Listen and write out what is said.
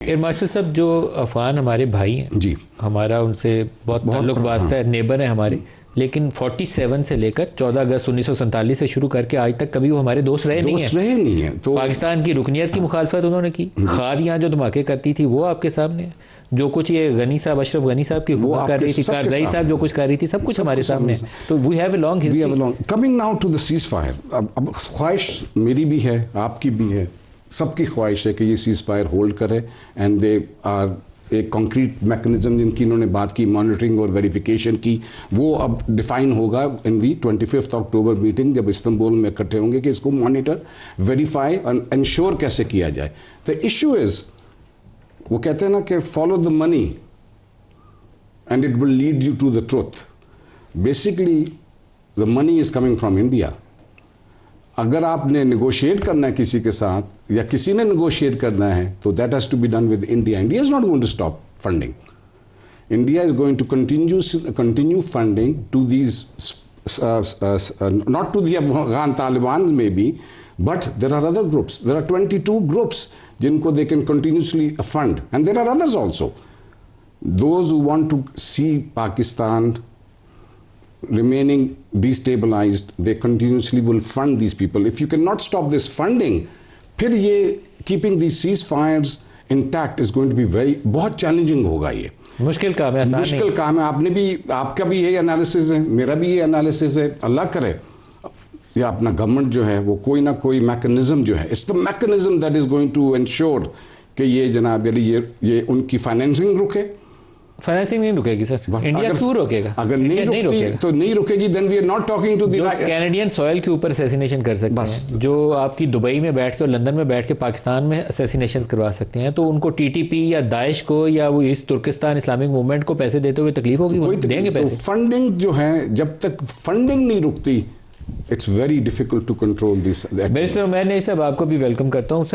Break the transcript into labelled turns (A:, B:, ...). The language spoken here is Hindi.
A: एयर मार्शल साहब, जो अफगान हमारे भाई हैं
B: जी,
A: हमारा उनसे बहुत ताल्लुक वास्ता है, नेबर है हमारे, लेकिन 47 से लेकर 14 अगस्त 1947 से शुरू करके आज तक कभी वो हमारे दोस्त रहे नहीं है।
B: तो
A: पाकिस्तान की रुकनियत की मुखालफत उन्होंने की। खाद यहाँ जो धमाके करती थी वो आपके सामने है। जो कुछ ये गनी साहब, अशरफ गनी साहब की हुकूमत कर रही थी, कारज़ई साहब जो कुछ कर रही थी, सब कुछ हमारे सामने है। तो we have a long history.
B: Coming now to the ceasefire, अब ख्वाहिश मेरी भी है, आपकी भी है, सबकी ख्वाहिश है कि ये सीज फायर होल्ड करे एंड दे आर एक कॉन्क्रीट मैकेनिज्म जिनकी इन्होंने बात की, मॉनिटरिंग और वेरिफिकेशन की, वो अब डिफाइन होगा इन दी 25 अक्टूबर मीटिंग, जब इस्तांबुल में इकट्ठे होंगे कि इसको मॉनिटर, वेरीफाई और इंश्योर कैसे किया जाए। द इशू इज, वो कहते हैं ना कि follow the money and it will lead you to the truth. Basically the money is coming from India. अगर आपने नेगोशिएट करना है किसी के साथ या किसी ने नेगोशिएट करना है तो that has to be done with India. India is not going to stop funding. India is going to continue funding to these, not to the Afghan Taliban maybe, but there are other groups. There are 22 groups jinko they can continuously fund, and there are others also. Those who want to see Pakistan remaining destabilized, they continuously will fund these people. If you cannot stop this funding, फिर ये keeping these ceasefires intact is going to be बहुत challenging होगा। ये
A: मुश्किल काम है,
B: मुश्किल काम है। आपने भी, आपका भी यही एनालिसिस है, मेरा भी ये एनालिसिस है। अल्लाह करे या अपना गवर्नमेंट जो है वो कोई ना कोई मैकेनिज्म जो है, it's the mechanism that is going to ensure कि ये जनाब ये उनकी फाइनेंसिंग रुके।
A: फाइनेंसिंग नहीं रुकेगी सर, इंडिया क्यों रोकेगा?
B: अगर नहीं रुकेगी तो नहीं रुकेगी, then we are not talking to the
A: Canadian soil के ऊपर असैसिनेशन कर सकते हैं, जो आपकी दुबई में बैठ के और लंदन में बैठ के पाकिस्तान में असैसिनेशन करवा सकते हैं, तो उनको टीटीपी या दाइश को या वो ईस्ट तुर्किस्तान इस्लामिक मूवमेंट को पैसे देते हुए तकलीफ होगी? वो देंगे पैसे।
B: फंडिंग जो है, जब तक फंडिंग नहीं रुकती, it's very difficult to control this.
A: Barrister Umair नईं साहब, आपको भी वेलकम करता हूँ।